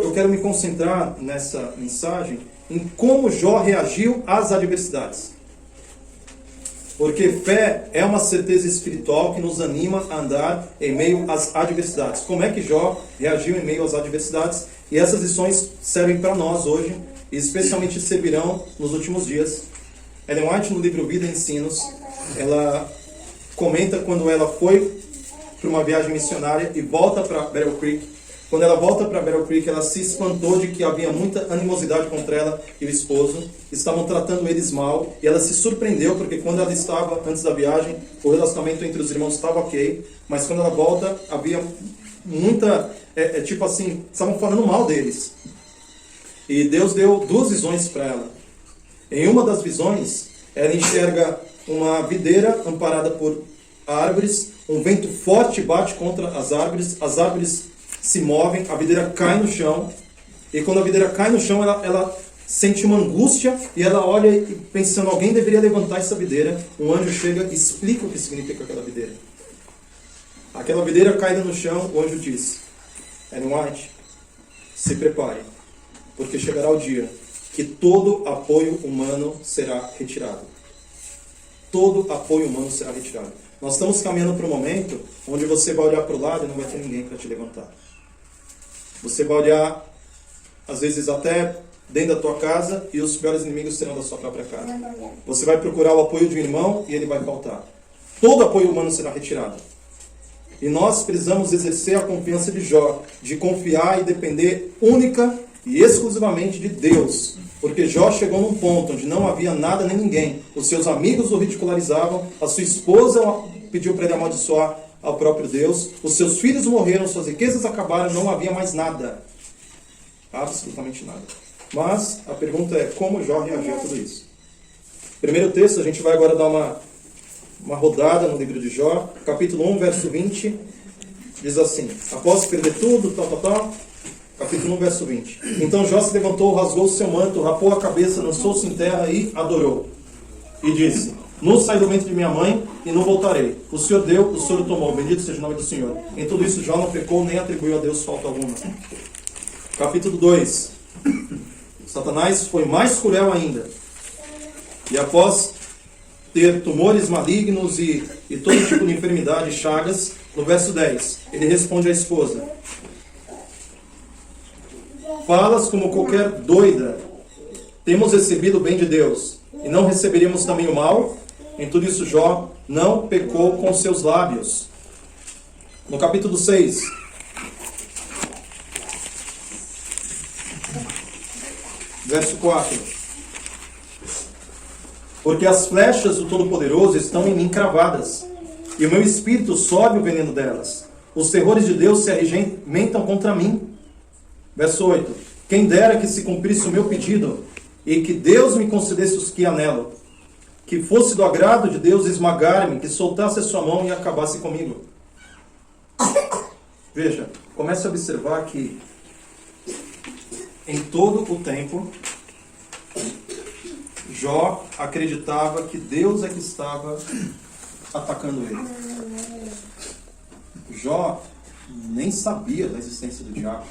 Eu quero me concentrar nessa mensagem em como Jó reagiu às adversidades. Porque fé é uma certeza espiritual que nos anima a andar em meio às adversidades. Como é que Jó reagiu em meio às adversidades? E essas lições servem para nós hoje, e especialmente servirão nos últimos dias. Ellen White, no livro Vida e Ensinos, ela comenta quando ela foi para uma viagem missionária e volta para Battle Creek. Quando ela volta para Battle Creek, ela se espantou de que havia muita animosidade contra ela e o esposo. Estavam tratando eles mal. E ela se surpreendeu, porque quando ela estava, antes da viagem, o relacionamento entre os irmãos estava ok. Mas quando ela volta, havia muita... tipo assim, estavam falando mal deles. E Deus deu duas visões para ela. Em uma das visões, ela enxerga uma videira amparada por árvores. Um vento forte bate contra as árvores se movem, a videira cai no chão, e quando a videira cai no chão, ela sente uma angústia, e ela olha e pensando, alguém deveria levantar essa videira. Um anjo chega e explica o que significa aquela videira. Aquela videira caída no chão, o anjo diz, Ellen White, se prepare, porque chegará o dia que todo apoio humano será retirado. Todo apoio humano será retirado. Nós estamos caminhando para um momento onde você vai olhar para o lado e não vai ter ninguém para te levantar. Você vai olhar, às vezes até dentro da tua casa, e os piores inimigos serão da sua própria casa. Você vai procurar o apoio de um irmão e ele vai faltar. Todo apoio humano será retirado. E nós precisamos exercer a confiança de Jó, de confiar e depender única e exclusivamente de Deus. Porque Jó chegou num ponto onde não havia nada nem ninguém. Os seus amigos o ridicularizavam, a sua esposa pediu para ele amaldiçoar ao próprio Deus, os seus filhos morreram, suas riquezas acabaram, não havia mais nada. Absolutamente nada. Mas a pergunta é, como Jó reagiu a tudo isso? Primeiro texto, a gente vai agora dar uma rodada no livro de Jó, capítulo 1, verso 20, diz assim, após perder tudo, capítulo 1, verso 20. Então Jó se levantou, rasgou o seu manto, rapou a cabeça, lançou-se em terra e adorou. E disse, não saí do ventre de minha mãe e não voltarei. O Senhor deu, o Senhor tomou. Bendito seja o nome do Senhor. Em tudo isso Jó não pecou, nem atribuiu a Deus falta alguma. Capítulo 2. Satanás foi mais cruel ainda. E após ter tumores malignos e todo tipo de enfermidade, chagas, no verso 10, ele responde à esposa, falas como qualquer doida. Temos recebido o bem de Deus, e não receberíamos também o mal? Em tudo isso Jó não pecou com seus lábios. No capítulo 6, verso 4. Porque as flechas do Todo-Poderoso estão em mim cravadas, e o meu espírito sobe o veneno delas. Os terrores de Deus se arregimentam contra mim. Verso 8. Quem dera que se cumprisse o meu pedido, e que Deus me concedesse os que anelo. Que fosse do agrado de Deus esmagar-me, que soltasse a sua mão e acabasse comigo. Veja, comece a observar que em todo o tempo, Jó acreditava que Deus é que estava atacando ele. Jó nem sabia da existência do diabo.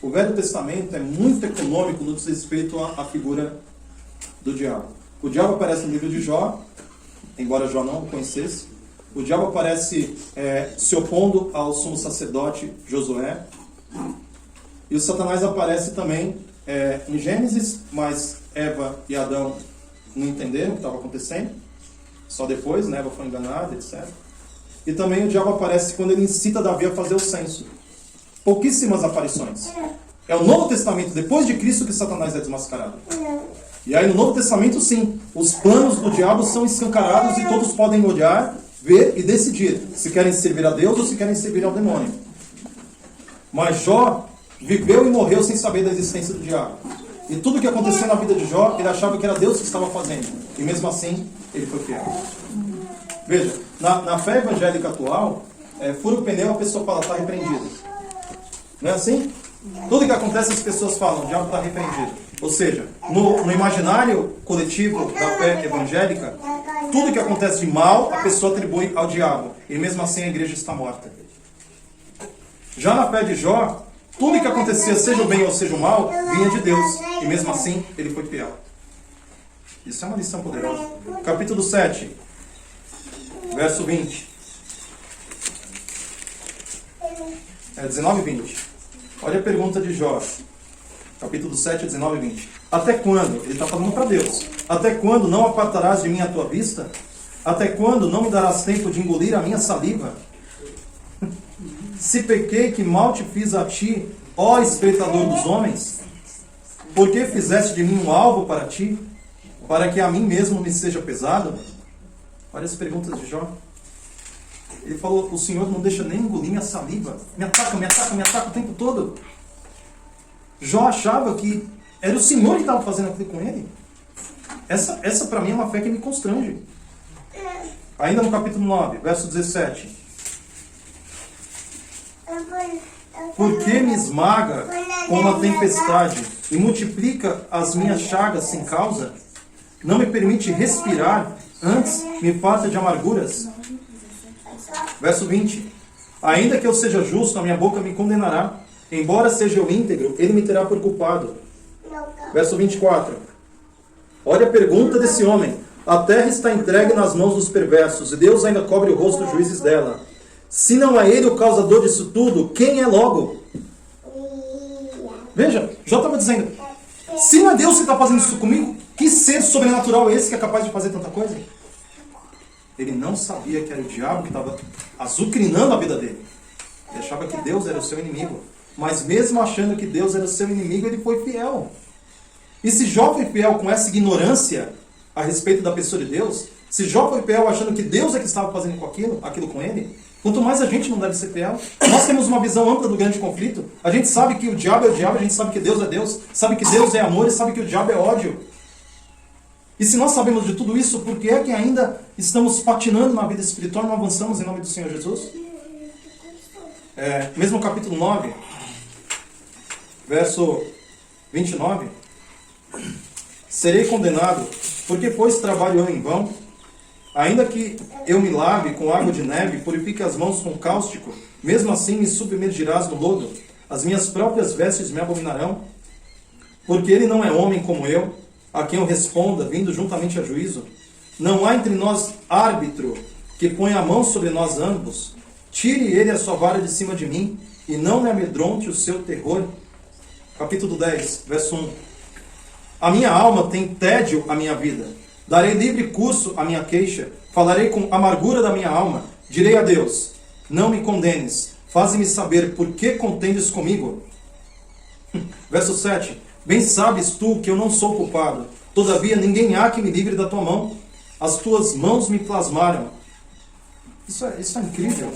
O Velho Testamento é muito econômico no que diz respeito à figura do diabo. O diabo aparece no livro de Jó, embora Jó não o conhecesse. O diabo aparece se opondo ao sumo sacerdote Josué. E o Satanás aparece também em Gênesis, mas Eva e Adão não entenderam o que estava acontecendo. Só depois, né, Eva foi enganada, etc. E também o diabo aparece quando ele incita Davi a fazer o censo. Pouquíssimas aparições. É o Novo Testamento, depois de Cristo, que Satanás é desmascarado. E aí no Novo Testamento, sim, os planos do diabo são escancarados e todos podem olhar, ver e decidir se querem servir a Deus ou se querem servir ao demônio. Mas Jó viveu e morreu sem saber da existência do diabo. E tudo que aconteceu na vida de Jó, ele achava que era Deus que estava fazendo. E mesmo assim, ele foi fiel. Veja, na fé evangélica atual, fura o pneu, a pessoa fala, está repreendido. Não é assim? Tudo que acontece, as pessoas falam, o diabo está repreendido. Ou seja, no imaginário coletivo da fé evangélica, tudo que acontece de mal, a pessoa atribui ao diabo. E mesmo assim a igreja está morta. Já na fé de Jó, Tudo que acontecia, seja o bem ou seja o mal, vinha de Deus. E mesmo assim, ele foi fiel. Isso é uma lição poderosa. Capítulo 7, verso 20. 19 e 20. Olha a pergunta de Jó. Capítulo 7, 19 e 20. Até quando? Ele está falando para Deus. Até quando não apartarás de mim a tua vista? Até quando não me darás tempo de engolir a minha saliva? Se pequei, que mal te fiz a ti, ó espreitador dos homens? Por que fizeste de mim um alvo para ti? Para que a mim mesmo me seja pesado? Olha as perguntas de Jó. Ele falou, o Senhor não deixa nem engolir minha saliva. Me ataca, me ataca, me ataca o tempo todo. Jó achava que era o Senhor que estava fazendo aquilo com ele. Essa para mim é uma fé que me constrange. Ainda no capítulo 9, verso 17. Por que me esmaga com uma tempestade e multiplica as minhas chagas sem causa? Não me permite respirar, antes me farta de amarguras. Verso 20. Ainda que eu seja justo, a minha boca me condenará. Embora seja eu íntegro, ele me terá por culpado. Verso 24. Olha a pergunta desse homem. A terra está entregue nas mãos dos perversos, e Deus ainda cobre o rosto dos juízes dela. Se não é ele o causador disso tudo, quem é logo? Veja, Jó estava dizendo, se não é Deus que está fazendo isso comigo, que ser sobrenatural é esse que é capaz de fazer tanta coisa? Ele não sabia que era o diabo que estava azucrinando a vida dele. Ele achava que Deus era o seu inimigo. Mas mesmo achando que Deus era o seu inimigo, ele foi fiel. E se Jó foi fiel com essa ignorância a respeito da pessoa de Deus, se Jó foi fiel achando que Deus é que estava fazendo aquilo com ele, quanto mais a gente não deve ser fiel. Nós temos uma visão ampla do grande conflito. A gente sabe que o diabo é o diabo, a gente sabe que Deus é Deus, sabe que Deus é amor e sabe que o diabo é ódio. E se nós sabemos de tudo isso, por que é que ainda estamos patinando na vida espiritual e não avançamos em nome do Senhor Jesus? Mesmo capítulo 9, verso 29. Serei condenado, porque pois trabalho eu em vão? Ainda que eu me lave com água de neve, purifique as mãos com cáustico, mesmo assim me submergirás no lodo, as minhas próprias vestes me abominarão. Porque ele não é homem como eu, a quem eu responda, vindo juntamente a juízo. Não há entre nós árbitro que ponha a mão sobre nós ambos. Tire ele a sua vara de cima de mim, e não me amedronte o seu terror. Capítulo 10, verso 1. A minha alma tem tédio à minha vida. Darei livre curso à minha queixa. Falarei com amargura da minha alma. Direi a Deus, não me condenes. Faze-me saber por que contendes comigo. Verso 7. Bem sabes tu que eu não sou culpado. Todavia ninguém há que me livre da tua mão. As tuas mãos me plasmaram. Isso é incrível.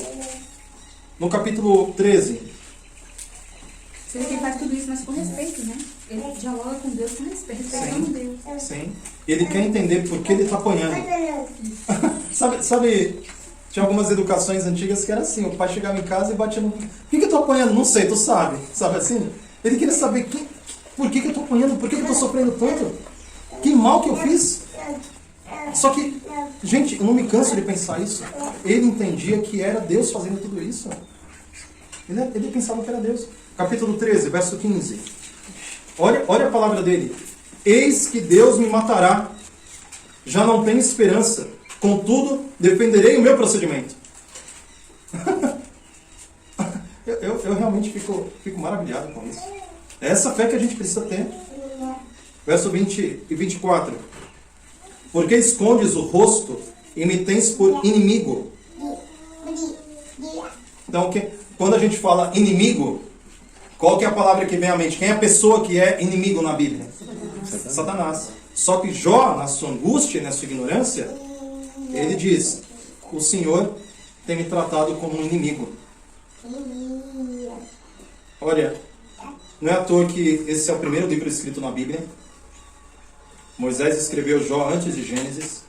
No capítulo 13. Você vê que ele faz tudo isso, mas com respeito, né? Ele dialoga com Deus com respeito, respeitando Deus. Sim. Ele quer entender por que ele está apanhando. Sabe, tinha algumas educações antigas que era assim, o pai chegava em casa e batia no... Por que eu estou apanhando? Não sei, tu sabe. Sabe assim? Ele queria saber por que eu estou apanhando, por que eu estou sofrendo tanto? Que mal que eu fiz? Só que, gente, eu não me canso de pensar isso. Ele entendia que era Deus fazendo tudo isso. Ele pensava que era Deus. Capítulo 13, verso 15. Olha a palavra dele. Eis que Deus me matará. Já não tenho esperança. Contudo, defenderei o meu procedimento. eu realmente fico maravilhado com isso. É essa fé que a gente precisa ter. Verso 20 e 24. Porque escondes o rosto e me tens por inimigo. Então, quando a gente fala inimigo, qual que é a palavra que vem à mente? Quem é a pessoa que é inimigo na Bíblia? Satanás. Só que Jó, na sua angústia e na sua ignorância, ele diz, o Senhor tem me tratado como um inimigo. Olha, não é à toa que esse é o primeiro livro escrito na Bíblia. Moisés escreveu Jó antes de Gênesis.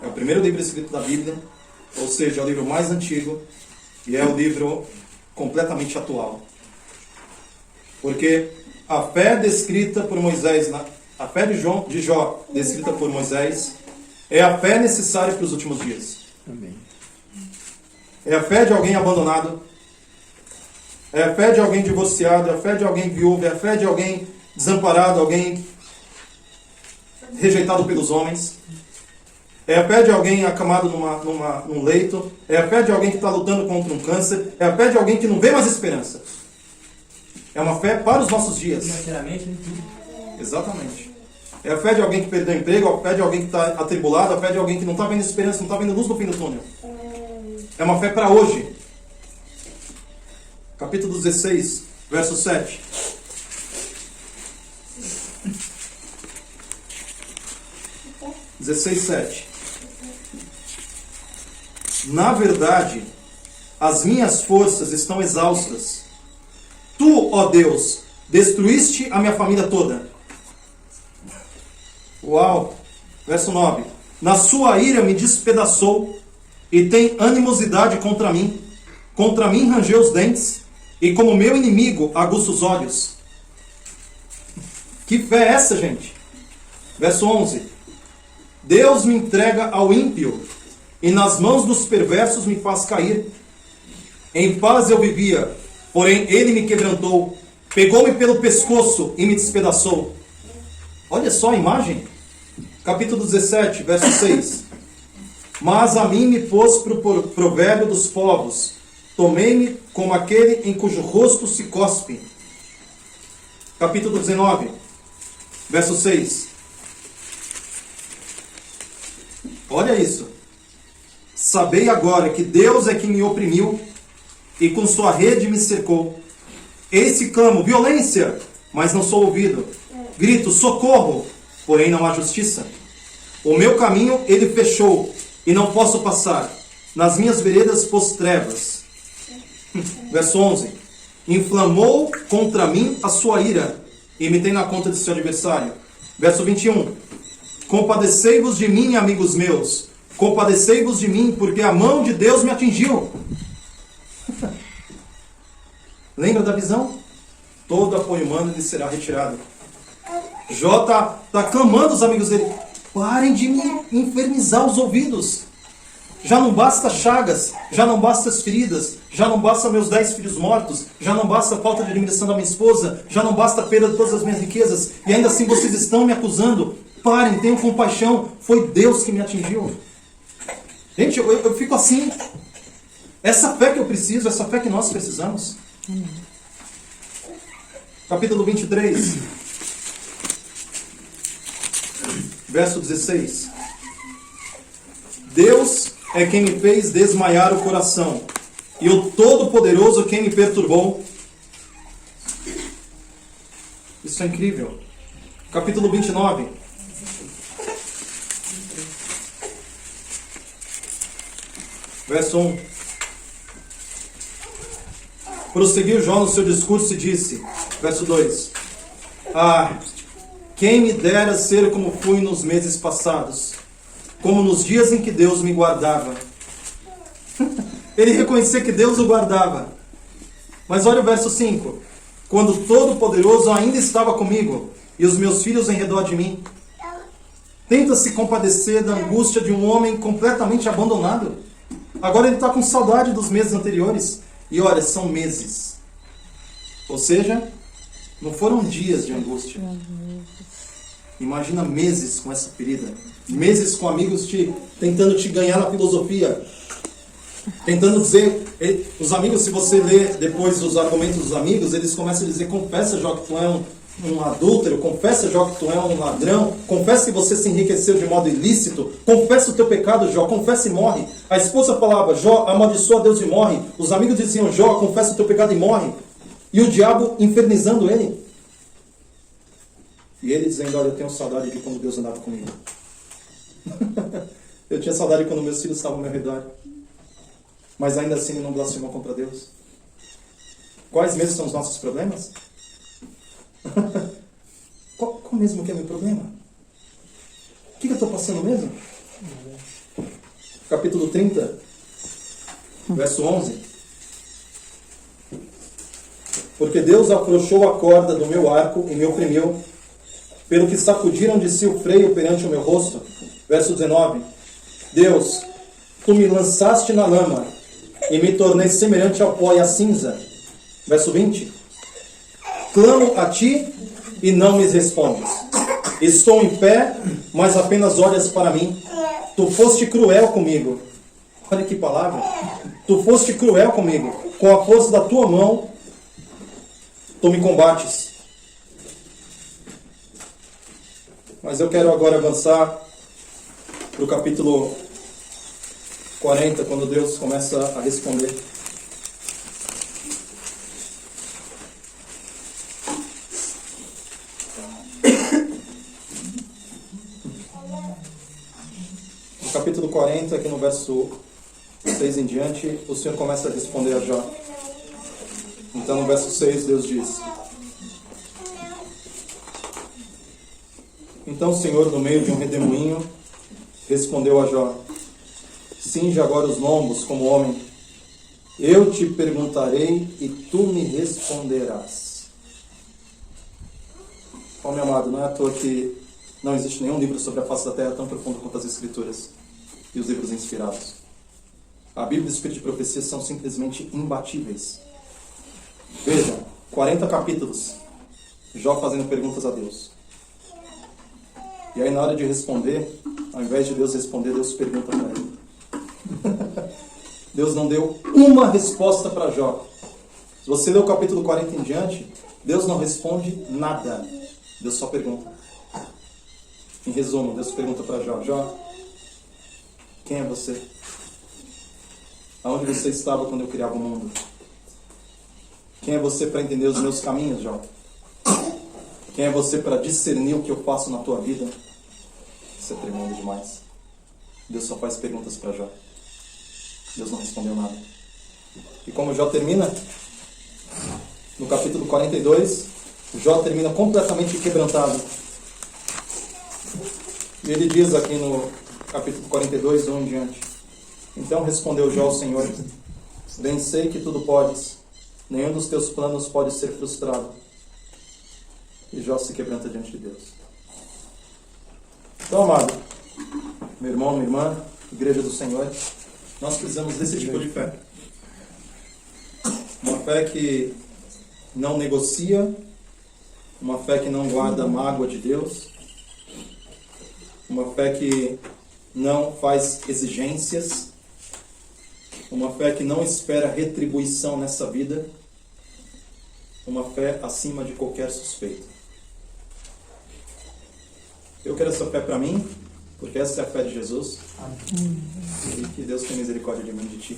É o primeiro livro escrito da Bíblia, ou seja, é o livro mais antigo e é o livro completamente atual. Porque a fé descrita por Moisés, a fé de Jó descrita por Moisés, é a fé necessária para os últimos dias. Amém. É a fé de alguém abandonado. É a fé de alguém divorciado, é a fé de alguém viúvo, é a fé de alguém desamparado, alguém rejeitado pelos homens. É a fé de alguém acamado num leito. É a fé de alguém que está lutando contra um câncer. É a fé de alguém que não vê mais esperança. É uma fé para os nossos dias. Financeiramente, né? Exatamente. É a fé de alguém que perdeu o emprego, a fé de alguém que está atribulado, a fé de alguém que não está vendo esperança, não está vendo luz no fim do túnel. É uma fé para hoje. Capítulo 16, verso 7. Na verdade, as minhas forças estão exaustas. Tu, ó Deus, destruíste a minha família toda. Uau! Verso 9. Na sua ira me despedaçou e tem animosidade contra mim. Contra mim rangeu os dentes e como meu inimigo aguça os olhos. Que fé é essa, gente? Verso 11. Deus me entrega ao ímpio e nas mãos dos perversos me faz cair. Em paz eu vivia, porém ele me quebrantou, pegou-me pelo pescoço e me despedaçou. Olha só a imagem. Capítulo 17, verso 6. Mas a mim me pôs para o provérbio dos povos, tomei-me como aquele em cujo rosto se cospe. Capítulo 19, verso 6. Olha isso. Sabei agora que Deus é quem me oprimiu e com sua rede me cercou. Eis que clamo, violência, mas não sou ouvido. Grito, socorro, porém não há justiça. O meu caminho ele fechou e não posso passar. Nas minhas veredas pôs trevas. Verso 11. Inflamou contra mim a sua ira e me tem na conta de seu adversário. Verso 21. Compadecei-vos de mim, amigos meus. Compadecei-vos de mim, porque a mão de Deus me atingiu. Lembra da visão? Todo apoio humano lhe será retirado. Jó está clamando os amigos dele. Parem de me infernizar os ouvidos. Já não basta chagas, já não basta as feridas, já não basta meus 10 filhos mortos, já não basta a falta de alimentação da minha esposa, já não basta a perda de todas as minhas riquezas, e ainda assim vocês estão me acusando. Parem, tenham compaixão, foi Deus que me atingiu. Gente, eu fico assim. Essa fé que eu preciso, essa fé que nós precisamos. Capítulo 23, verso 16. Deus é quem me fez desmaiar o coração, e o Todo-Poderoso quem me perturbou. Isso é incrível. Capítulo 29. Verso 1. Prosseguiu Jó no seu discurso e disse, verso 2. Ah, quem me dera ser como fui nos meses passados, como nos dias em que Deus me guardava. Ele reconhecia que Deus o guardava. Mas olha o verso 5. Quando o Todo-Poderoso ainda estava comigo, e os meus filhos em redor de mim. Tenta se compadecer da angústia de um homem completamente abandonado. Agora ele está com saudade dos meses anteriores. E olha, são meses. Ou seja, não foram dias de angústia. Imagina meses com essa ferida. Meses com amigos tentando te ganhar na filosofia. Tentando dizer... Os amigos, se você ler depois os argumentos dos amigos, eles começam a dizer, confessa, Jó, que tu é um adúltero, confessa, Jó, que tu é um ladrão, confessa que você se enriqueceu de modo ilícito, confessa o teu pecado, Jó, confessa e morre. A esposa falava, Jó, amaldiçoa Deus e morre. Os amigos diziam, Jó, confessa o teu pecado e morre. E o diabo infernizando ele. E ele dizendo, olha, eu tenho saudade de quando Deus andava comigo. Eu tinha saudade quando meus filhos estavam ao meu redor. Mas ainda assim ele não blasfemou contra Deus. Quais mesmo são os nossos problemas? Qual mesmo que é o meu problema? O que eu estou passando mesmo? Capítulo 30, verso 11. Porque Deus afrouxou a corda do meu arco e me oprimiu, pelo que sacudiram de si o freio perante o meu rosto. Verso 19. Deus, tu me lançaste na lama e me tornei semelhante ao pó e à cinza. Verso 20. Clamo a ti e não me respondes. Estou em pé, mas apenas olhas para mim. Tu foste cruel comigo. Olha que palavra. Tu foste cruel comigo. Com a força da tua mão, tu me combates. Mas eu quero agora avançar para o capítulo 40, quando Deus começa a responder. No capítulo 40, aqui no verso 6 em diante, o Senhor começa a responder a Jó. Então, no verso 6, Deus diz: Então o Senhor, no meio de um redemoinho, respondeu a Jó: Cinge agora os lombos como homem. Eu te perguntarei e tu me responderás. Ó, meu amado, não é à toa que não existe nenhum livro sobre a face da terra tão profundo quanto as Escrituras e os livros inspirados. A Bíblia e o Espírito de Profecia são simplesmente imbatíveis. Veja, 40 capítulos, Jó fazendo perguntas a Deus. E aí, na hora de responder, ao invés de Deus responder, Deus pergunta para ele. Deus não deu uma resposta para Jó. Se você ler o capítulo 40 em diante, Deus não responde nada. Deus só pergunta. Em resumo, Deus pergunta para Jó: Jó, quem é você? Aonde você estava quando eu criava o mundo? Quem é você para entender os meus caminhos, Jó? Quem é você para discernir o que eu faço na tua vida? Isso é tremendo demais. Deus só faz perguntas para Jó. Deus não respondeu nada. E como Jó termina, no capítulo 42, Jó termina completamente quebrantado. E ele diz aqui no capítulo 42, 1 em diante: Então respondeu Jó ao Senhor: Bem sei que tudo podes, nenhum dos teus planos pode ser frustrado. E Jó se quebranta diante de Deus. Então, amado, meu irmão, minha irmã, igreja do Senhor, nós precisamos desse tipo de fé. Uma fé que não negocia, uma fé que não guarda mágoa de Deus, uma fé que não faz exigências, uma fé que não espera retribuição nessa vida, uma fé acima de qualquer suspeito. Eu quero essa fé para mim, porque essa é a fé de Jesus. Amém. E que Deus tenha misericórdia de mim e de ti.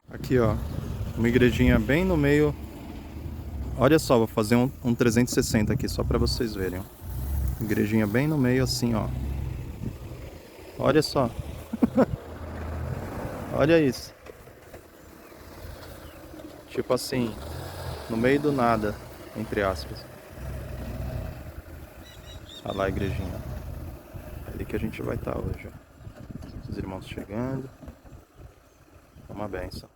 Aqui, ó, uma igrejinha bem no meio. Olha só, vou fazer um 360 aqui só para vocês verem, ó. Igrejinha bem no meio assim, ó. Olha só. Olha isso. Tipo assim, no meio do nada, entre aspas. Olha lá a igrejinha. É ali que a gente vai estar hoje, ó. Os irmãos chegando. É uma bênção.